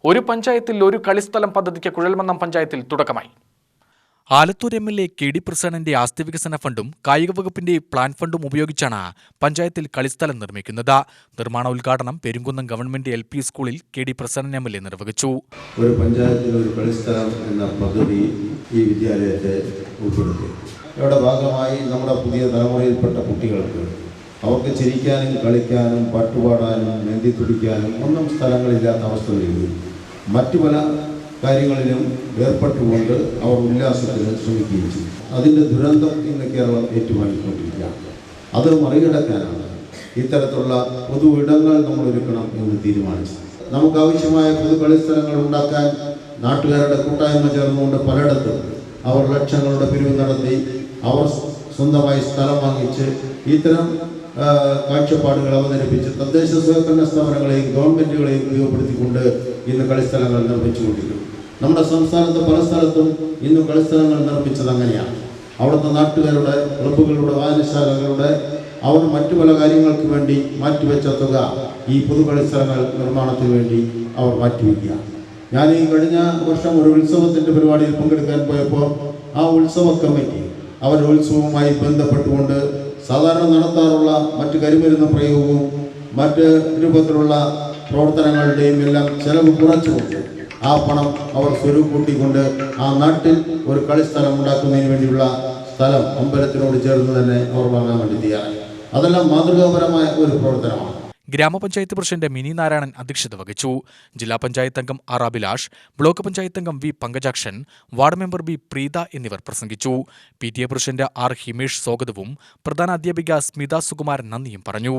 ഒരു പഞ്ചായത്തിൽ ഒരു കളിസ്ഥലം പദ്ധതിക്ക് കുഴൽമന്നം പഞ്ചായത്തിൽ തുടക്കമായി. ആലത്തൂർ MLA KD പ്രസന്നന്റെ ആസ്തി വികസന ഫണ്ടും കായിക വകുപ്പിന്റെ പ്ലാൻ ഫണ്ടും ഉപയോഗിച്ചാണ് പഞ്ചായത്തിൽ കളിസ്ഥലം നിർമ്മിക്കുന്നത്. നിർമ്മാണ ഉദ്ഘാടനം പെരുങ്കുന്നം ഗവൺമെന്റ് LP സ്കൂളിൽ KD പ്രസന്നൻ MLA നിർവഹിച്ചു. ഒരു പഞ്ചായത്തിൽ ഒരു കളിസ്ഥലം എന്ന പദ്ധതി ഈ വിദ്യാലയത്തെ ഉൾപ്പെടുത്തി. ഇവിടെ ഭാഗമായി നമ്മുടെ പുതിയ തലമുറയിൽപ്പെട്ട കുട്ടികൾക്ക് അവർക്ക് ചിരിക്കാനും കളിക്കാനും പാട്ടുപാടാനും നീന്തി തുടിക്കാനും ഒന്നും സ്ഥലങ്ങളില്ലാത്ത അവസ്ഥകളിൽ മറ്റു പല കാര്യങ്ങളിലും ഏർപ്പെട്ടുകൊണ്ട് അവർ ഉല്ലാസത്തിന് ശ്രമിക്കുകയും ചെയ്തു. അതിൻ്റെ ദുരന്തം ഇന്ന് കേരളം ഏറ്റുവാങ്ങിക്കൊണ്ടിരിക്കുകയാണ്. അത് മറികടക്കാനാണ് ഇത്തരത്തിലുള്ള പൊതു ഇടങ്ങൾ നമ്മൾ ഒരുക്കണം എന്ന് തീരുമാനിച്ചു. നമുക്ക് ആവശ്യമായ പൊതു കളിസ്ഥലങ്ങൾ ഉണ്ടാക്കാൻ നാട്ടുകാരുടെ കൂട്ടായ്മ ചേർന്നുകൊണ്ട് പലയിടത്തും അവർ ലക്ഷങ്ങളുടെ പിരിവ് നടത്തി അവർ സ്വന്തമായി സ്ഥലം വാങ്ങിച്ച് ഇത്തരം കാഴ്ചപ്പാടുകൾ അവതരിപ്പിച്ച് തദ്ദേശ സ്വയംഭരണ സ്ഥാപനങ്ങളെയും ഗവൺമെൻറ്റുകളെയും ഉപയോഗപ്പെടുത്തിക്കൊണ്ട് ഇന്ന് കളിസ്ഥലങ്ങൾ നിർമ്മിച്ചുകൊണ്ടിരിക്കും. നമ്മുടെ സംസ്ഥാനത്ത് പല സ്ഥലത്തും ഇന്ന് കളിസ്ഥലങ്ങൾ നിർമ്മിച്ചത് അങ്ങനെയാണ്. അവിടുത്തെ നാട്ടുകാരുടെ ക്ലബ്ബുകളുടെ വായനശാലകളുടെ അവർ മറ്റു പല കാര്യങ്ങൾക്ക് വേണ്ടി മാറ്റിവെച്ച തുക ഈ പൊതു കളിസ്ഥലങ്ങൾ നിർമ്മാണത്തിന് വേണ്ടി അവർ മാറ്റിവെക്കുക. ഞാൻ ഈ കഴിഞ്ഞ വർഷം ഒരു ഉത്സവത്തിൻ്റെ പരിപാടിയിൽ പങ്കെടുക്കാൻ പോയപ്പോൾ ആ ഉത്സവ കമ്മിറ്റി അവരുടെ ഉത്സവവുമായി ബന്ധപ്പെട്ടുകൊണ്ട് സാധാരണ നടത്താറുള്ള മറ്റ് കരിമരുന്ന് പ്രയോഗവും മറ്റ് രൂപത്തിലുള്ള പ്രവർത്തനങ്ങളുടെയും എല്ലാം ചെലവ് കുറച്ചുകൊണ്ട് ആ പണം അവർ സ്വരൂപം കൂട്ടിക്കൊണ്ട് ആ നാട്ടിൽ ഒരു കളിസ്ഥലം ഉണ്ടാക്കുന്നതിന് വേണ്ടിയുള്ള സ്ഥലം അമ്പലത്തിനോട് ചേർന്ന് തന്നെ അവർ വാങ്ങാൻ വേണ്ടി തയ്യാറായി. അതെല്ലാം മാതൃകാപരമായ ഒരു പ്രവർത്തനമാണ്. ഗ്രാമപഞ്ചായത്ത് പ്രസിഡന്റ് മിനി നാരായണൻ അധ്യക്ഷത വഹിച്ചു. ജില്ലാ പഞ്ചായത്ത് അംഗം R അഭിലാഷ്, ബ്ലോക്ക് പഞ്ചായത്ത് അംഗം V Pankajakshan, ward member B Preetha എന്നിവർ പ്രസംഗിച്ചു. PTA പ്രസിഡന്റ് R ഹിമേഷ് സ്വാഗതവും പ്രധാന അധ്യാപിക സ്മിത സുകുമാരൻ നന്ദിയും പറഞ്ഞു.